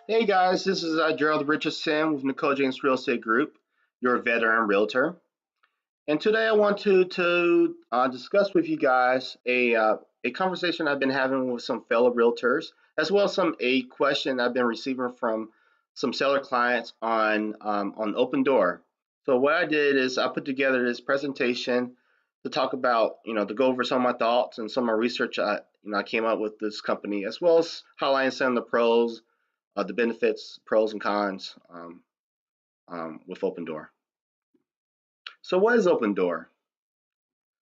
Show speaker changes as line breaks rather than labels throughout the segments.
Hey guys, this is Gerald Richardson with Nicole James Real Estate Group, your veteran realtor. And today I want to discuss with you guys a conversation I've been having with some fellow realtors, as well as a question I've been receiving from some seller clients on Opendoor. So what I did is I put together this presentation to talk about, to go over some of my thoughts and some of my research I came up with this company, as well as highlighting some of the pros, the benefits, pros and cons with Opendoor. So what is Opendoor?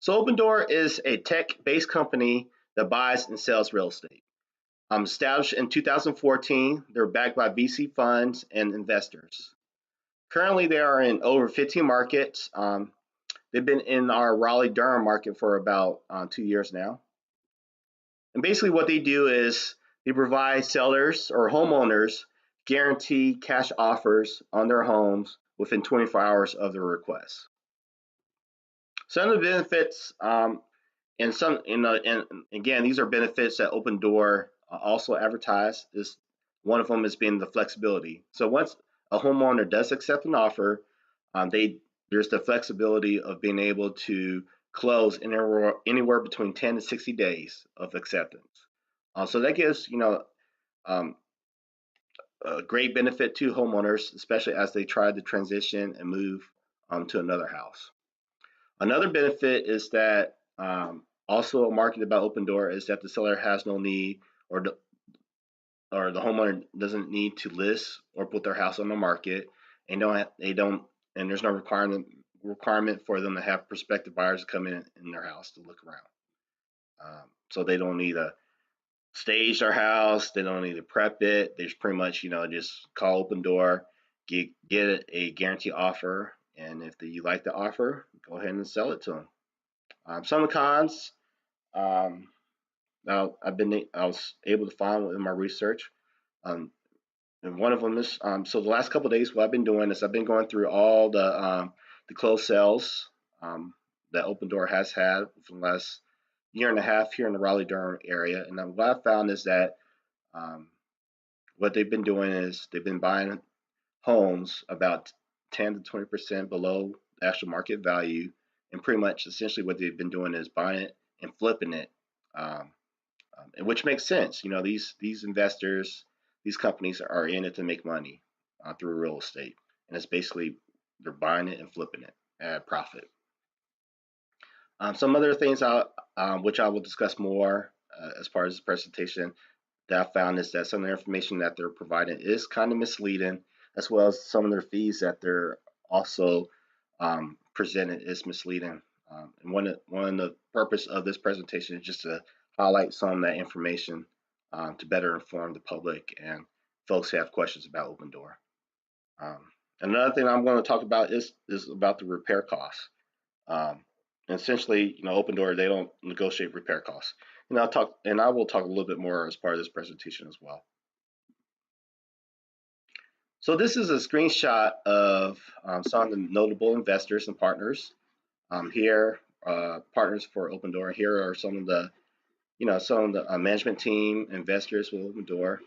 So Opendoor is a tech-based company that buys and sells real estate. Established in 2014, they're backed by VC funds and investors. Currently, they are in over 15 markets. They've been in our Raleigh-Durham market for about 2 years now. And basically, what they do is they provide sellers or homeowners guaranteed cash offers on their homes within 24 hours of their request. Some of the benefits, and and again, these are benefits that Opendoor also advertise. Is one of them is being the flexibility. So once a homeowner does accept an offer, there's the flexibility of being able to close anywhere between 10 to 60 days of acceptance. So that gives um, a great benefit to homeowners, especially as they try to transition and move to another house. Another benefit is that also marketed about Opendoor is that the seller has no need or the homeowner doesn't need to list or put their house on the market, and they don't and there's no requirement for them to have prospective buyers come in their house to look around. So they don't need to stage their house, they don't need to prep it. They just pretty much just call Opendoor, get a guarantee offer, and if you like the offer, go ahead and sell it to them. Some of the cons, um, now I was able to find in my research, um, and one of them is so the last couple of days, what I've been doing is I've been going through all the closed sales that Opendoor has had for the last year and a half here in the Raleigh Durham area, and then what I found is that um, what they've been doing is they've been buying homes about 10 to 20% below the actual market value, and pretty much essentially what they've been doing is buying it and flipping it, um, and which makes sense. These investors, these companies are in it to make money through real estate, and it's basically they're buying it and flipping it at profit. Some other things which I will discuss more as part of this presentation that I found is that some of the information that they're providing is kind of misleading, as well as some of their fees that they're also presented is misleading. And one of the purpose of this presentation is just to highlight some of that information to better inform the public and folks who have questions about Opendoor. Um, Another thing I'm going to talk about is about the repair costs. Um, and essentially, Opendoor, they don't negotiate repair costs. And I will talk a little bit more as part of this presentation as well. So this is a screenshot of some of the notable investors and partners. Here, partners for Opendoor. Here are some of the management team investors with Opendoor.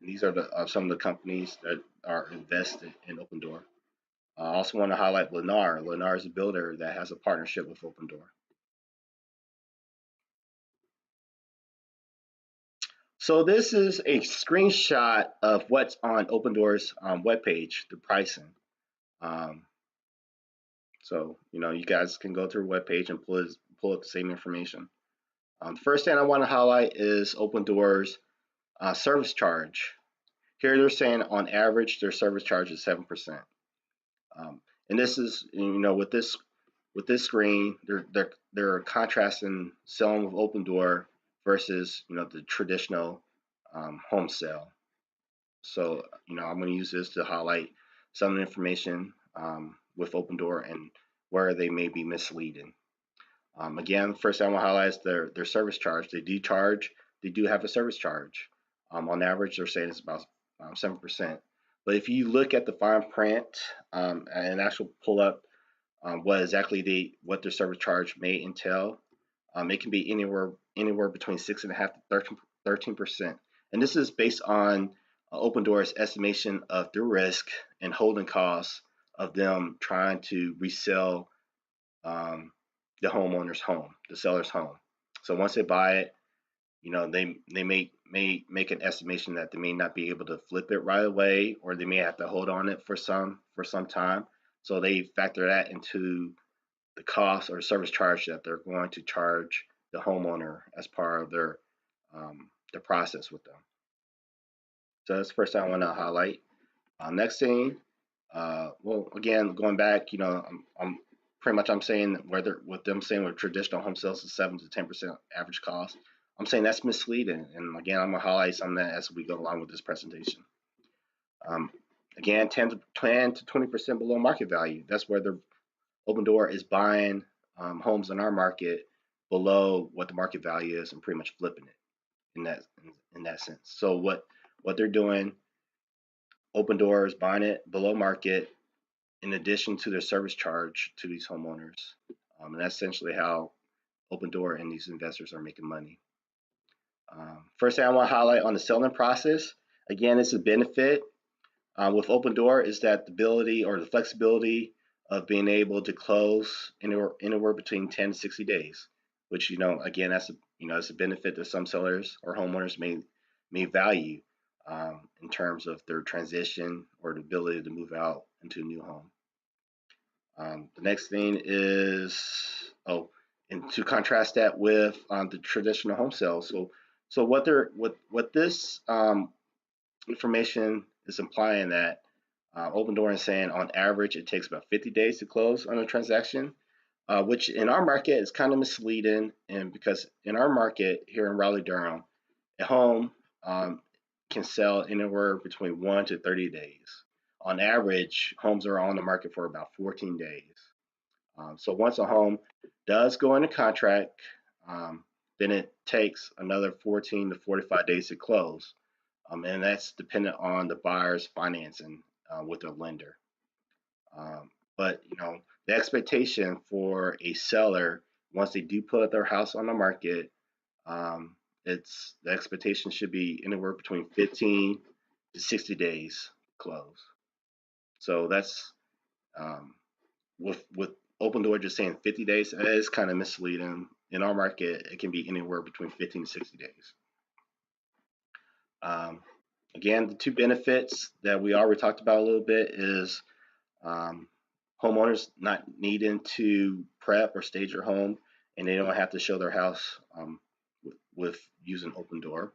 And these are some of the companies that are invested in Opendoor. I also want to highlight Lennar. Lennar is a builder that has a partnership with Opendoor. So this is a screenshot of what's on Opendoor's webpage, the pricing. Um, so you guys can go to their webpage and pull up the same information. The first thing I want to highlight is Opendoor's service charge. Here they're saying on average their service charge is 7%. And this is with this screen they're contrasting selling with Opendoor versus the traditional home sale. So, I'm going to use this to highlight some of the information with Opendoor and where they may be misleading. Again, first thing I want to highlight is their service charge. They do have a service charge. On average, they're saying it's about 7%. But if you look at the fine print and actually pull up what their service charge may entail, it can be anywhere between 6.5% to 13%. And this is based on Opendoor's estimation of the risk and holding costs of them trying to resell um, the homeowner's home, the seller's home. So once they buy it, they may make an estimation that they may not be able to flip it right away, or they may have to hold on it for some time. So they factor that into the cost or service charge that they're going to charge the homeowner as part of the process with them. So that's the first thing I want to highlight. Next thing, well, again, going back, I'm pretty much I'm saying whether with them saying with traditional home sales is 7 to 10% average cost, I'm saying that's misleading. And again, I'm gonna highlight some of that as we go along with this presentation. Um, Again, 10 to 20% below market value. That's where the Opendoor is buying homes in our market below what the market value is and pretty much flipping it in that sense. So what they're doing, Opendoor is buying it below market in addition to their service charge to these homeowners. And that's essentially how Opendoor and these investors are making money. First thing I want to highlight on the selling process, again, it's a benefit with Opendoor is that the ability or the flexibility of being able to close anywhere between 10 to 60 days, which again that's a benefit that some sellers or homeowners may value in terms of their transition or the ability to move out into a new home. The next thing is, and to contrast that with the traditional home sales. So what this information is implying that Opendoor is saying on average it takes about 50 days to close on a transaction, which in our market is kind of misleading, and because in our market here in Raleigh Durham, a home can sell anywhere between 1 to 30 days. On average, homes are on the market for about 14 days. So once a home does go into contract, then it takes another 14 to 45 days to close. And that's dependent on the buyer's financing with their lender. But the expectation for a seller once they do put their house on the market, it's the expectation should be anywhere between 15 to 60 days close. So that's with Opendoor just saying 50 days, that is kind of misleading. In our market, it can be anywhere between 15 to 60 days. Again, the two benefits that we already talked about a little bit is homeowners not needing to prep or stage their home, and they don't have to show their house with using Opendoor.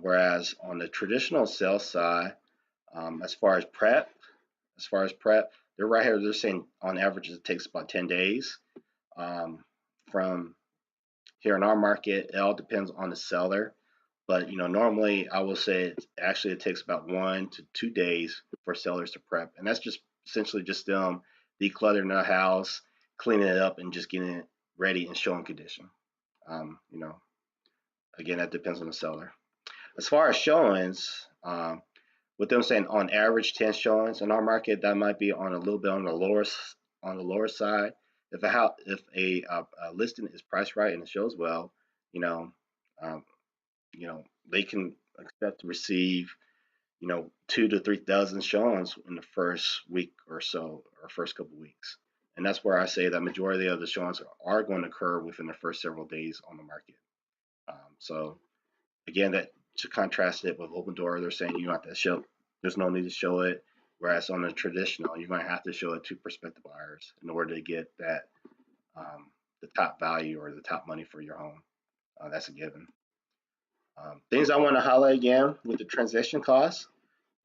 Whereas on the traditional sales side, as far as prep, they're right here. They're saying on average it takes about 10 days. From here in our market, it all depends on the seller. But normally I will say it takes about 1 to 2 days for sellers to prep, and that's just essentially just them decluttering their house, cleaning it up, and just getting it ready and showing condition. Again, that depends on the seller. As far as showings, with them saying on average 10 showings in our market, that might be on a little bit on the lower side. If a listing is priced right and it shows well, um, they can expect to receive 2 to 3 dozen showings in the first week or so, or first couple of weeks. And that's where I say that majority of the showings are going to occur within the first several days on the market. So again, that to contrast it with Opendoor, they're saying you don't have to show. There's no need to show it. Whereas on the traditional, you're going to have to show it to prospective buyers in order to get that the top value or the top money for your home. That's a given. Things I want to highlight again with the transaction costs.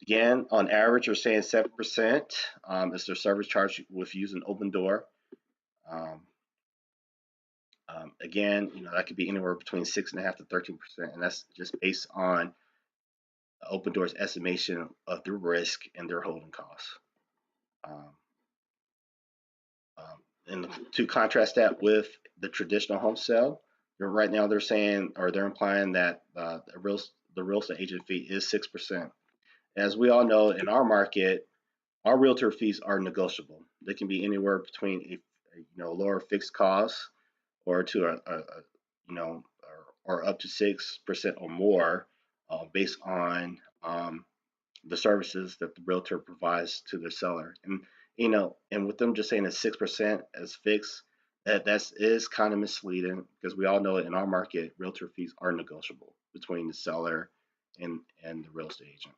Again, on average, we're saying 7% is their service charge with using Opendoor. Um, again, that could be anywhere between 6.5% to 13%, and that's just based on Opendoor's estimation of their risk and their holding costs. Um, and to contrast that with the traditional home sale, right now they're saying or they're implying that the real estate agent fee is 6%. As we all know, in our market, our realtor fees are negotiable. They can be anywhere between a lower fixed cost or to a or up to 6% or more based on the services that the realtor provides to the seller. And with them just saying that 6% as fixed, that is kind of misleading because we all know in our market, realtor fees are negotiable between the seller and the real estate agent.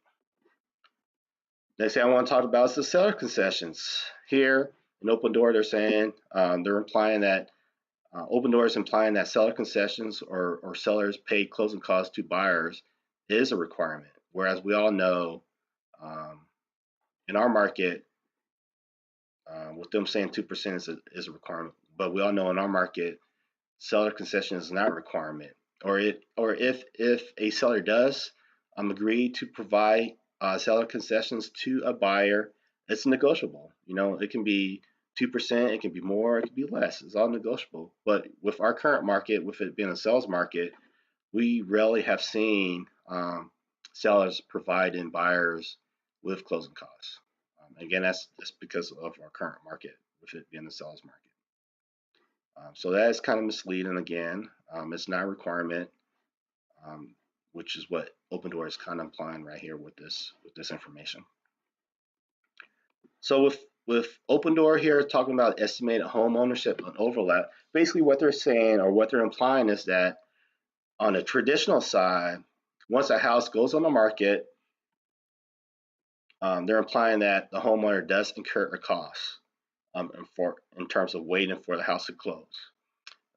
Next thing I want to talk about is the seller concessions. Here in Opendoor, they're saying they're implying that Opendoor is implying that seller concessions or sellers pay closing costs to buyers is a requirement. Whereas we all know um, in our market, with them saying 2% is a requirement, but we all know in our market, seller concession is not a requirement. Or if a seller does agree to provide seller concessions to a buyer, it's negotiable. It can be 2%, it can be more, it can be less. It's all negotiable. But with our current market, with it being a sales market, we rarely have seen sellers providing buyers with closing costs. Again, that's because of our current market, with it being the seller's market. So that is kind of misleading again. It's not a requirement, um, which is what Opendoor is kind of implying right here with this information. So with Opendoor here talking about estimated home ownership and overlap, basically what they're saying or what they're implying is that on the traditional side, once a house goes on the market, they're implying that the homeowner does incur a cost in terms of waiting for the house to close.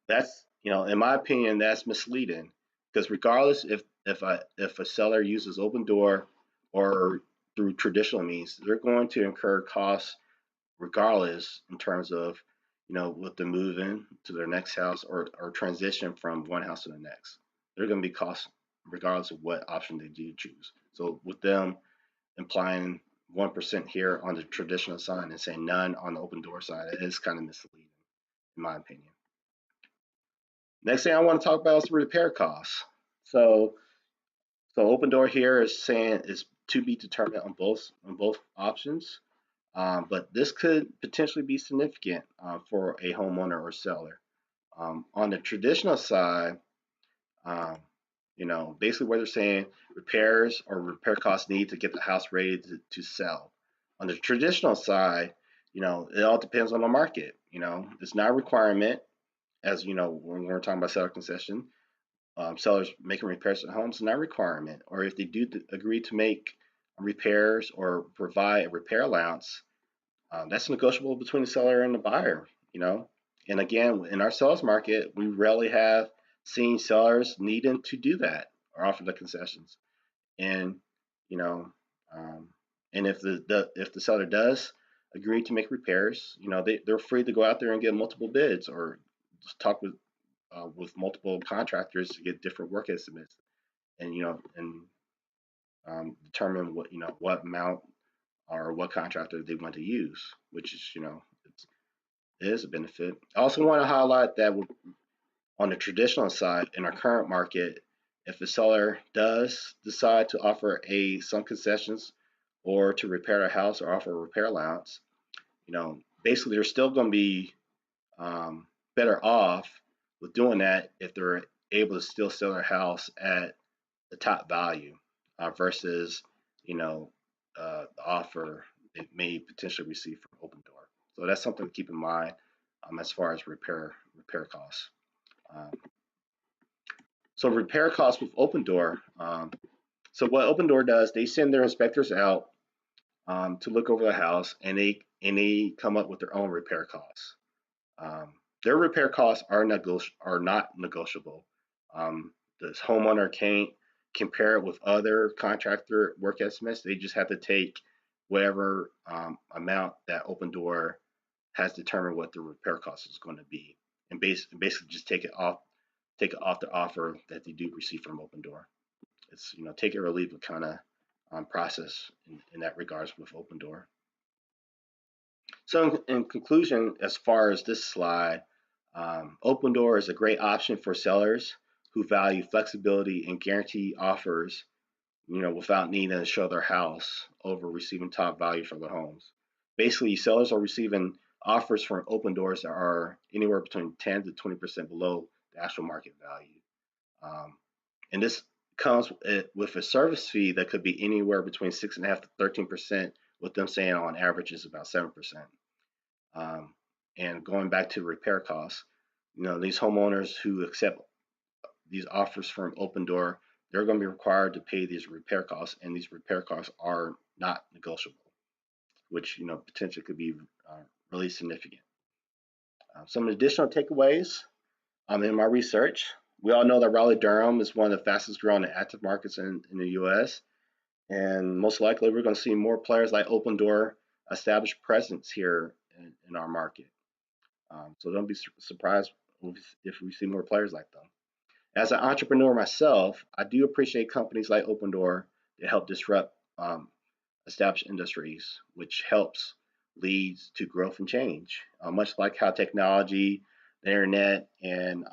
That's, in my opinion, that's misleading because regardless if a seller uses Opendoor or through traditional means, they're going to incur costs regardless in terms of with the move in to their next house or transition from one house to the next. They're going to be costs regardless of what option they do choose. So with them implying 1% here on the traditional side and saying none on the Opendoor side, it is kind of misleading in my opinion. Next thing I want to talk about is the repair costs. So Opendoor here is saying is to be determined on both options, but this could potentially be significant for a homeowner or seller. On the traditional side, um, basically what they're saying, repairs or repair costs need to get the house ready to sell. On the traditional side, it all depends on the market. It's not a requirement, as when we're talking about seller concession. Sellers making repairs at homes is not a requirement, or if they do agree to make repairs or provide a repair allowance, that's negotiable between the seller and the buyer. And again, in our sales market, we rarely have seen sellers needing to do that or offer the concessions. And you know, um, and if the seller does agree to make repairs, they're free to go out there and get multiple bids or just talk with multiple contractors to get different work estimates and determine what amount or what contractor they want to use, which is it is a benefit. I also want to highlight that on the traditional side in our current market, if the seller does decide to offer some concessions or to repair a house or offer a repair allowance, basically they're still going to be better off with doing that if they're able to still sell their house at the top value versus the offer they may potentially receive from Opendoor. So that's something to keep in mind as far as repair costs. Um, so repair costs with Opendoor. So what Opendoor does, they send their inspectors out to look over the house, and they come up with their own repair costs. Um, their repair costs are not negotiable. The homeowner can't compare it with other contractor work estimates. They just have to take whatever amount that Opendoor has determined what the repair cost is going to be, and basically just take it off the offer that they do receive from Opendoor. It's take it or leave it kind of process in that regards with Opendoor. So in conclusion, as far as this slide, Opendoor is a great option for sellers who value flexibility and guarantee offers, without needing to show their house over receiving top value for their homes. Basically, sellers are receiving offers from Opendoors that are anywhere between 10 to 20% below the actual market value. Um, and this comes with a service fee that could be anywhere between 6.5 to 13%, with them saying on average is about 7%. Um, and going back to repair costs, these homeowners who accept these offers from Opendoor, they're going to be required to pay these repair costs, and these repair costs are not negotiable, which potentially could be really significant. Some additional takeaways in my research. We all know that Raleigh Durham is one of the fastest growing active markets in the U.S. And most likely we're going to see more players like Opendoor establish presence here in our market. So don't be surprised if we see more players like them. As an entrepreneur myself, I do appreciate companies like Opendoor that help disrupt established industries, which helps leads to growth and change. Much like how technology, the internet, and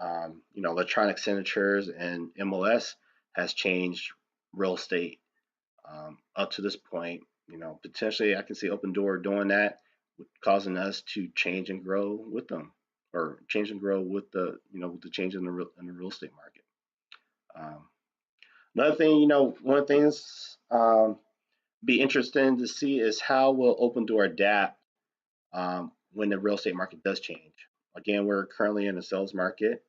electronic signatures and MLS has changed real estate up to this point. Potentially I can see Opendoor doing that, causing us to change and grow with them, or change and grow with with the change in the real estate market. Um, Another thing, one of the things be interesting to see is how will Opendoor adapt when the real estate market does change. Again, we're currently in a sales market,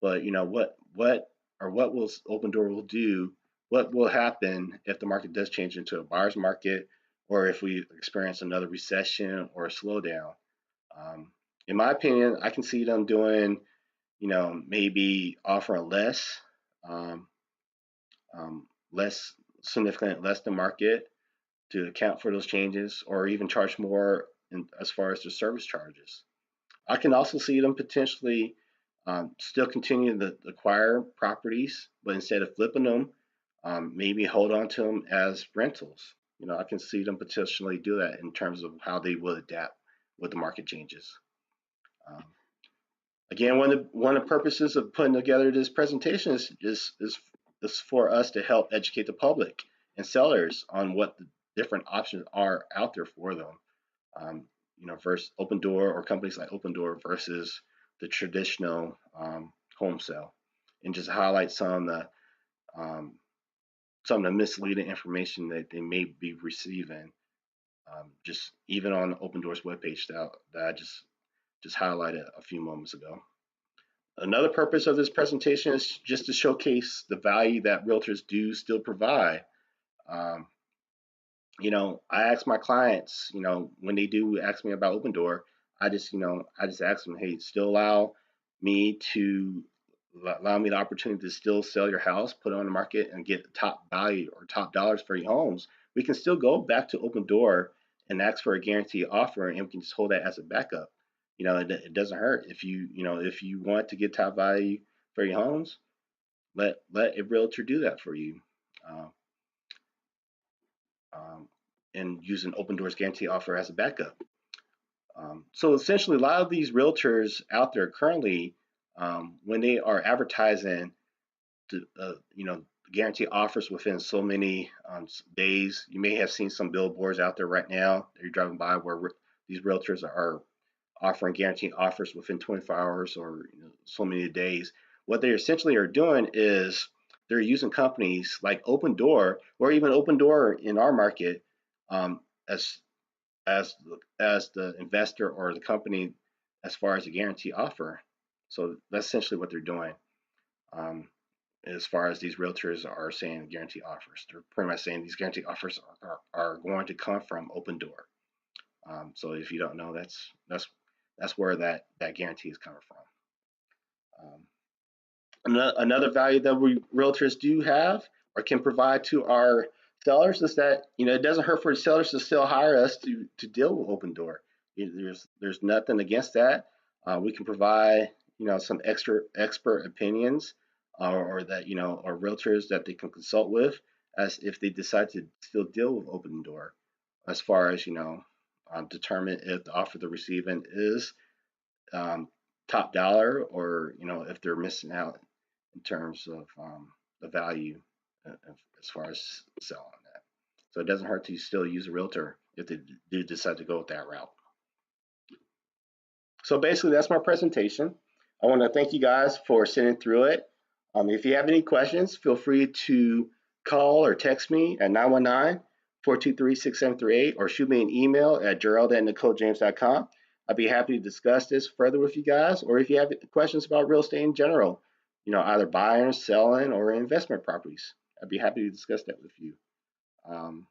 but what will Opendoor will do? What will happen if the market does change into a buyer's market, or if we experience another recession or a slowdown? Um, in my opinion, I can see them doing, maybe offering um, less significant, less than market to account for those changes, or even charge more as far as the service charges. I can also see them potentially still continue to acquire properties, but instead of flipping them, maybe hold on to them as rentals. I can see them potentially do that in terms of how they will adapt with the market changes. Um, Again, one of the purposes of putting together this presentation is for us to help educate the public and sellers on what the different options are out there for them. Versus Opendoor, or companies like Opendoor, versus the traditional home sale, and just highlight um, some of the misleading information that they may be receiving, just even on Opendoor's webpage that I just highlighted a few moments ago. Another purpose of this presentation is just to showcase the value that realtors do still provide. Um, I ask my clients, when they do ask me about Opendoor, I just ask them, hey, still me to allow me the opportunity to still sell your house, put it on the market, and get top value or top dollars for your homes. We can still go back to Opendoor and ask for a guaranteed offer, and we can just hold that as a backup. It doesn't hurt if you want to get top value for your homes. Let a realtor do that for you. Uh, um, and use an Opendoor's guarantee offer as a backup. So essentially, a lot of these realtors out there currently, when they are advertising, guarantee offers within so many days, you may have seen some billboards out there right now that you're driving by where these realtors are offering guaranteed offers within 24 hours, or so many days. What they essentially are doing is they're using companies like Opendoor, or even Opendoor in our market, um, as as the investor or the company, as far as a guarantee offer. So that's essentially what they're doing. Um, as far as these realtors are saying guarantee offers, they're pretty much saying these guarantee offers are going to come from Opendoor. So if you don't know, that's where that guarantee is coming from. Um, Another value that we realtors do have or can provide to our sellers is that it doesn't hurt for the sellers to still hire us to deal with Opendoor. There's nothing against that. We can provide some extra expert opinions, or that or realtors that they can consult with, as if they decide to still deal with Opendoor, as far as determine if the offer they're receiving is um, top dollar, or if they're missing out in terms of the value, as far as selling that. So it doesn't hurt to still use a realtor if they do decide to go with that route. So basically, that's my presentation. I want to thank you guys for sitting through it. If you have any questions, feel free to call or text me at 919-423-6738 or shoot me an email at gerald@nicolejames.com. I'd be happy to discuss this further with you guys, or if you have questions about real estate in general, either buying, selling, or investment properties, I'd be happy to discuss that with you. Um,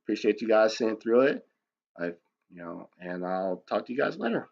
Appreciate you guys sitting through it. I, and I'll talk to you guys later.